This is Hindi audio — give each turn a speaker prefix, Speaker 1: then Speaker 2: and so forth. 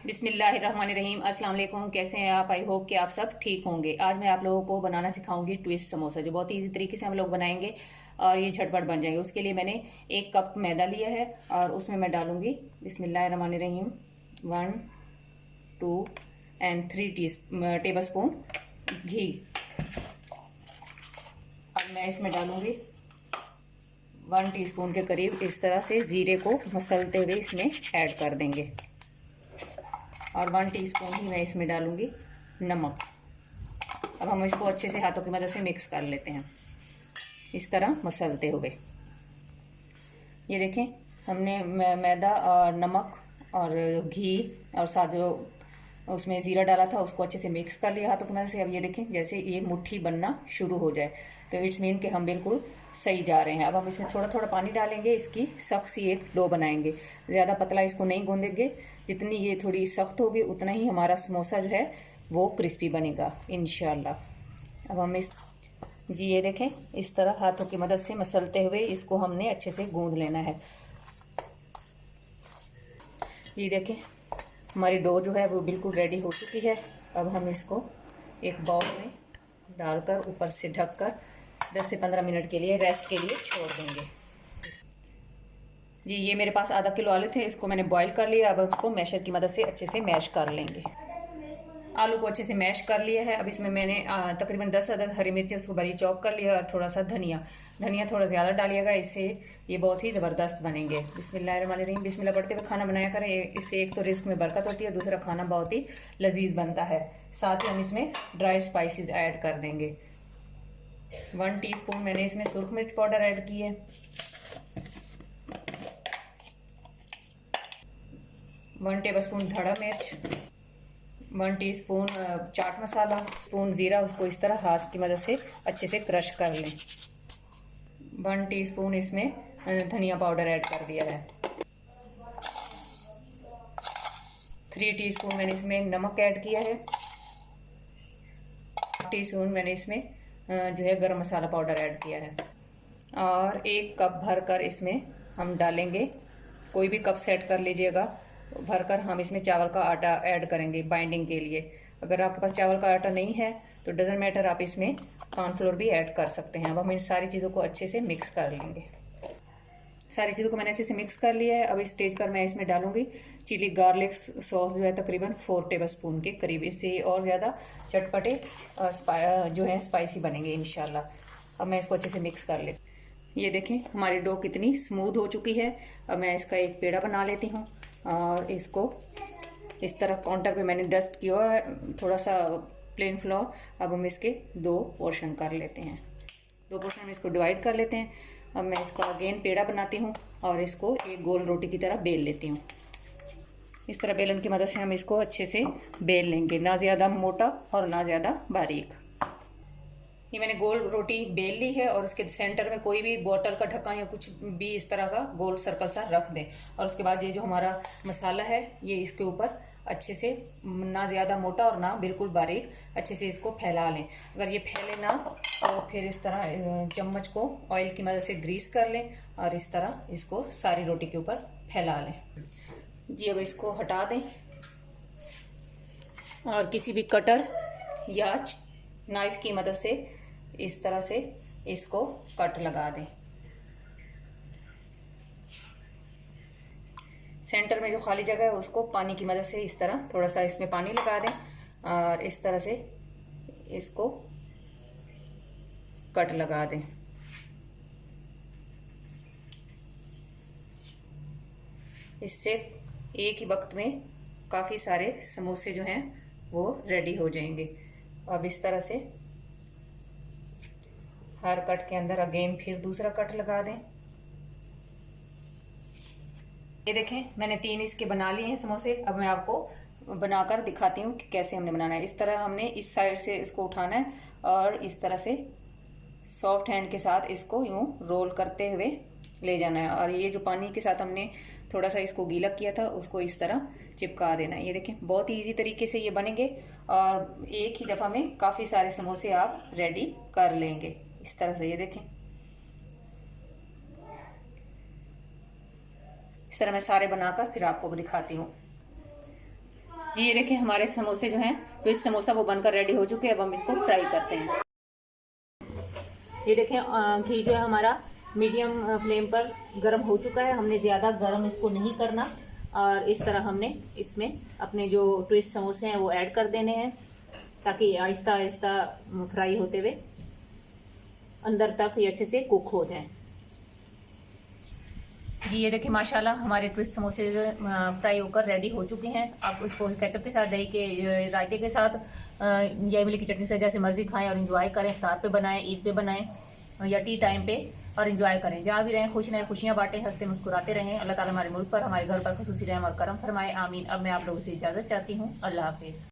Speaker 1: बिस्मिल्लाहिर्रहमानिर्रहीम। अस्सलाम वालेकुम। कैसे हैं आप? आई होप कि आप सब ठीक होंगे। आज मैं आप लोगों को बनाना सिखाऊंगी ट्विस्ट समोसा, जो बहुत ही इजी तरीके से हम लोग बनाएंगे और ये झटपट बन जाएंगे। उसके लिए मैंने 1 कप मैदा लिया है और उसमें मैं डालूंगी बिस्मिल्लाहिर्रहमानिर्रहीम 1, 2 एंड 3 टेबल स्पून घी। अब मैं इसमें डालूंगी 1 टीस्पून के करीब इस तरह से जीरे को मसलते हुए इसमें ऐड कर देंगे और 1 टीस्पून ही मैं इसमें डालूंगी नमक। अब हम इसको अच्छे से हाथों की मदद से मिक्स कर लेते हैं, इस तरह मसलते हुए। ये देखें, हमने मैदा और नमक और घी और साथ जो उसमें ज़ीरा डाला था उसको अच्छे से मिक्स कर लिया हाथों की मदद से। अब ये देखें, जैसे ये मुट्ठी बनना शुरू हो जाए तो इट्स मीन कि हम बिल्कुल सही जा रहे हैं। अब हम इसमें थोड़ा थोड़ा पानी डालेंगे, इसकी सख्त सी एक डो बनाएंगे। ज़्यादा पतला इसको नहीं गूंदेंगे, जितनी ये थोड़ी सख्त होगी उतना ही हमारा समोसा जो है वो क्रिस्पी बनेगा इंशाल्लाह। अब हम ये देखें, इस तरह हाथों की मदद से मसलते हुए इसको हमने अच्छे से गूंद लेना है। ये देखें, हमारी डो जो है वो बिल्कुल रेडी हो चुकी है। अब हम इसको एक बाउल में डालकर ऊपर से ढककर 10 से 15 मिनट के लिए रेस्ट के लिए छोड़ देंगे। जी, ये मेरे पास आधा किलो आलू थे, इसको मैंने बॉईल कर लिया। अब उसको मैशर की मदद से अच्छे से मैश कर लेंगे। आलू को अच्छे से मैश कर लिया है। अब इसमें मैंने तकरीबन 10 अदद हरी मिर्ची उसको बड़ी चॉप कर लिया और थोड़ा सा धनिया थोड़ा ज़्यादा डालिएगा, इससे ये बहुत ही ज़बरदस्त बनेंगे। बिस्मिल्लाहिर्रहमानिर्रहीम, बिस्मिल्लाह पढ़ते हुए खाना बनाया करें। इससे एक तो रिस्क में बरकत होती है, दूसरा खाना बहुत ही लजीज बनता है। साथ ही हम इसमें ड्राई स्पाइसेस ऐड कर देंगे। 1 टीस्पून मैंने इसमें सुरख मिर्च पाउडर ऐड की है, 1 टेबल स्पून धड़ा मिर्च, 1 टीस्पून चाट मसाला, स्पून ज़ीरा, उसको इस तरह हाथ की मदद से अच्छे से क्रश कर लें। 1 टीस्पून इसमें धनिया पाउडर ऐड कर दिया है। 3 टीस्पून मैंने इसमें नमक ऐड किया है। 1 टीस्पून मैंने इसमें जो है गरम मसाला पाउडर ऐड किया है। और 1 कप भरकर इसमें हम डालेंगे, कोई भी कप सेट कर लीजिएगा, भरकर हम इसमें चावल का आटा ऐड करेंगे बाइंडिंग के लिए। अगर आपके पास चावल का आटा नहीं है तो डजंट मैटर, आप इसमें कॉर्नफ्लोर भी ऐड कर सकते हैं। अब हम इन सारी चीज़ों को अच्छे से मिक्स कर लेंगे। सारी चीज़ों को मैंने अच्छे से मिक्स कर लिया है। अब इस स्टेज पर मैं इसमें डालूंगी चिली गार्लिक सॉस, जो है तकरीबन 4 टेबल स्पून के करीब। इससे और ज़्यादा चटपटे और जो है स्पाइसी बनेंगे इंशाल्लाह। अब मैं इसको अच्छे से मिक्स कर लेती। ये देखें, हमारी डो कितनी स्मूथ हो चुकी है। अब मैं इसका एक पेड़ा बना लेती हूँ और इसको इस तरह काउंटर पे मैंने डस्ट किया हुआ है थोड़ा सा प्लेन फ्लोर। अब हम इसके 2 पोर्शन कर लेते हैं, 2 पोर्शन में इसको डिवाइड कर लेते हैं। अब मैं इसका अगेन पेड़ा बनाती हूँ और इसको एक गोल रोटी की तरह बेल लेती हूँ। इस तरह बेलन की मदद से हम इसको अच्छे से बेल लेंगे, ना ज़्यादा मोटा और ना ज़्यादा बारीक। ये मैंने गोल रोटी बेल ली है और उसके सेंटर में कोई भी बोतल का ढक्कन या कुछ भी इस तरह का गोल सर्कल सा रख दें। और उसके बाद ये जो हमारा मसाला है ये इसके ऊपर अच्छे से, ना ज़्यादा मोटा और ना बिल्कुल बारीक, अच्छे से इसको फैला लें। अगर ये फैले ना तो फिर इस तरह चम्मच को ऑयल की मदद से ग्रीस कर लें और इस तरह इसको सारी रोटी के ऊपर फैला लें। जी, अब इसको हटा दें और किसी भी कटर या नाइफ की मदद से इस तरह से इसको कट लगा दें। सेंटर में जो खाली जगह है उसको पानी की मदद से इस तरह थोड़ा सा इसमें पानी लगा दें और इस तरह से इसको कट लगा दें। इससे एक ही वक्त में काफ़ी सारे समोसे जो हैं वो रेडी हो जाएंगे। अब इस तरह से हर कट के अंदर अगेन फिर दूसरा कट लगा दें। ये देखें, मैंने 3 इसके बना लिए हैं समोसे। अब मैं आपको बनाकर दिखाती हूँ कि कैसे हमने बनाना है। इस तरह हमने इस साइड से इसको उठाना है और इस तरह से सॉफ्ट हैंड के साथ इसको यूँ रोल करते हुए ले जाना है। और ये जो पानी के साथ हमने थोड़ा सा इसको गीला किया था उसको इस तरह चिपका देना है। ये देखें, बहुत ही ईजी तरीके से ये बनेंगे और एक ही दफ़ा में काफ़ी सारे समोसे आप रेडी कर लेंगे इस तरह से। ये देखें, इस तरह मैं सारे बनाकर फिर आपको दिखाती हूँ। जी ये देखिए हमारे समोसे जो हैं ट्विस्ट समोसा वो बनकर रेडी हो चुके हैं। अब हम इसको फ्राई करते हैं। ये देखें घी जो है हमारा मीडियम फ्लेम पर गर्म हो चुका है। हमने ज़्यादा गर्म इसको नहीं करना और इस तरह हमने इसमें अपने जो ट्विस्ट समोसे हैं वो ऐड कर देने हैं ताकि आहिस्ता आहिस्ता फ्राई होते हुए अंदर तक ये अच्छे से कुक हो जाए। जी ये देखिए माशाल्लाह हमारे ट्विस्ट समोसे फ्राई होकर रेडी हो चुके हैं। आप उसको केचप के साथ, दही के रायते के साथ या इमली की चटनी से जैसे मर्जी खाएं और इंजॉय करें। इफ्तार पे बनाएं, ईद पे बनाएं या टी टाइम पे और इंजॉय करें। जहाँ भी रहें खुश रहें, खुशियाँ बांटें, हंसते मुस्कुराते रहें। अल्लाह ताला हमारे मुल्क पर, हमारे घर पर खुशूसी रहम और करम फरमाए। आमीन। अब मैं आप लोगों से इजाज़त चाहती हूँ। अल्लाह हाफिज़।